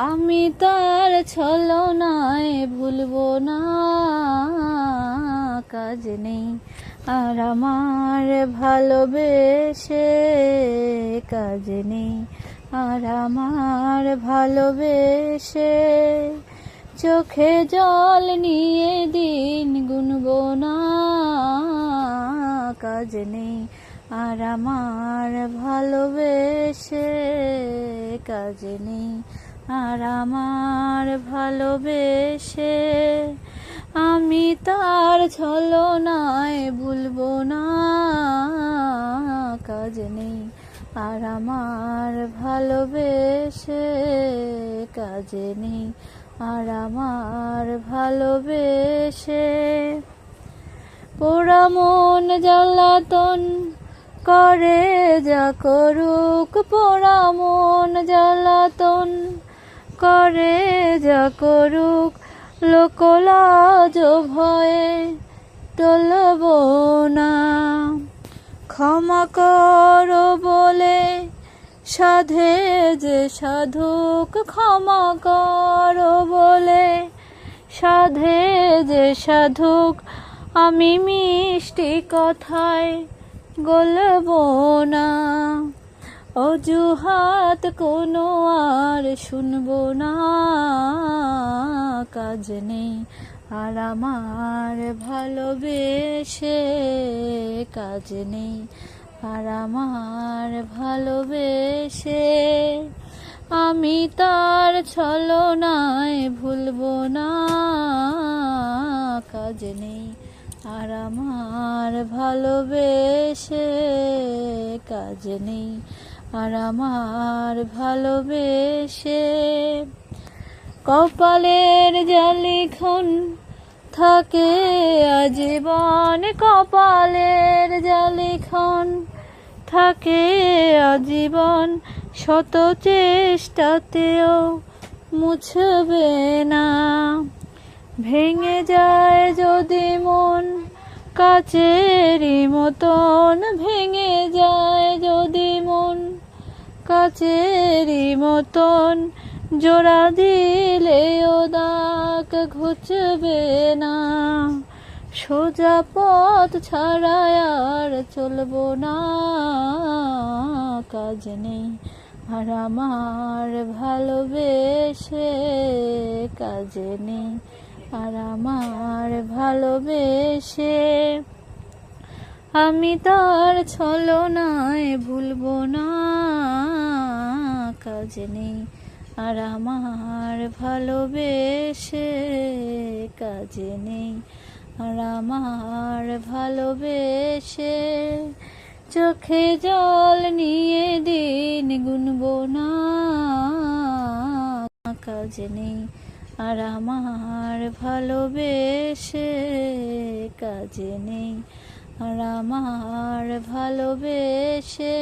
আমি তার ছলনায় ভুলবো না, কাজ নেই আর আমার ভালোবেসে, কাজ নেই আর আমার ভালোবেসে। চোখে জল নিয়ে দিন গুনবো না, কাজ নেই আর আমার ভালোবেসে, কাজ নেই আর আমার ভালোবেসে। আমি তার ছলনায় ভুলবো না, কাজ নেই আর আমার ভালোবেসে, কাজ নেই আর আমার ভালোবেসে। পোড়া মন জ্বালাতন করে যা করুক, পোড়া মন জ্বালাতন করে যা করুক, লোকলাজ ভয়ে টলব না। ক্ষমা করো বলে সাধে যে সাধুক, ক্ষমা করো বলে সাধে যে সাধুক, আমি মিষ্টি কথায় গলবো না। অজুহাত কোনো আর শুনবো না, কাজ নেই আর আমার ভালোবেসে, কাজ নেই আর আমার ভালোবেসে। আমি তার ছলনায় ভুলবো না, কাজ নেই আর আমার ভালোবেসে, কাজ নেই আর আমার ভালোবেসে। কপালের জালিখন থাকে আজীবন, কপালের জালিখন থাকে আজীবন, শত চেষ্টাতেও মুছবে না। ভেঙে যায় যদি মন কাচেরই মতন, ভেঙে যায় যদি মন কাচেরই মতন, জোড়া দিলেও দাগ ঘুচবে না। সোজা পথ ছাড়া আর চলবো না, কাজ নেই আর আমার ভালোবেসে, কাজ নেই আর আমার ভালোবেসে। আমি তার ছলনায় ভুলবো না, কাজ নেই আর আমার ভালোবেসে, কাজ নেই আর আমার ভালোবেসে। চোখে জল নিয়ে দিন গুনবো না, কাজ নেই আর আমার ভালোবেসে, কাজ নেই আর আমার ভালোবেসে।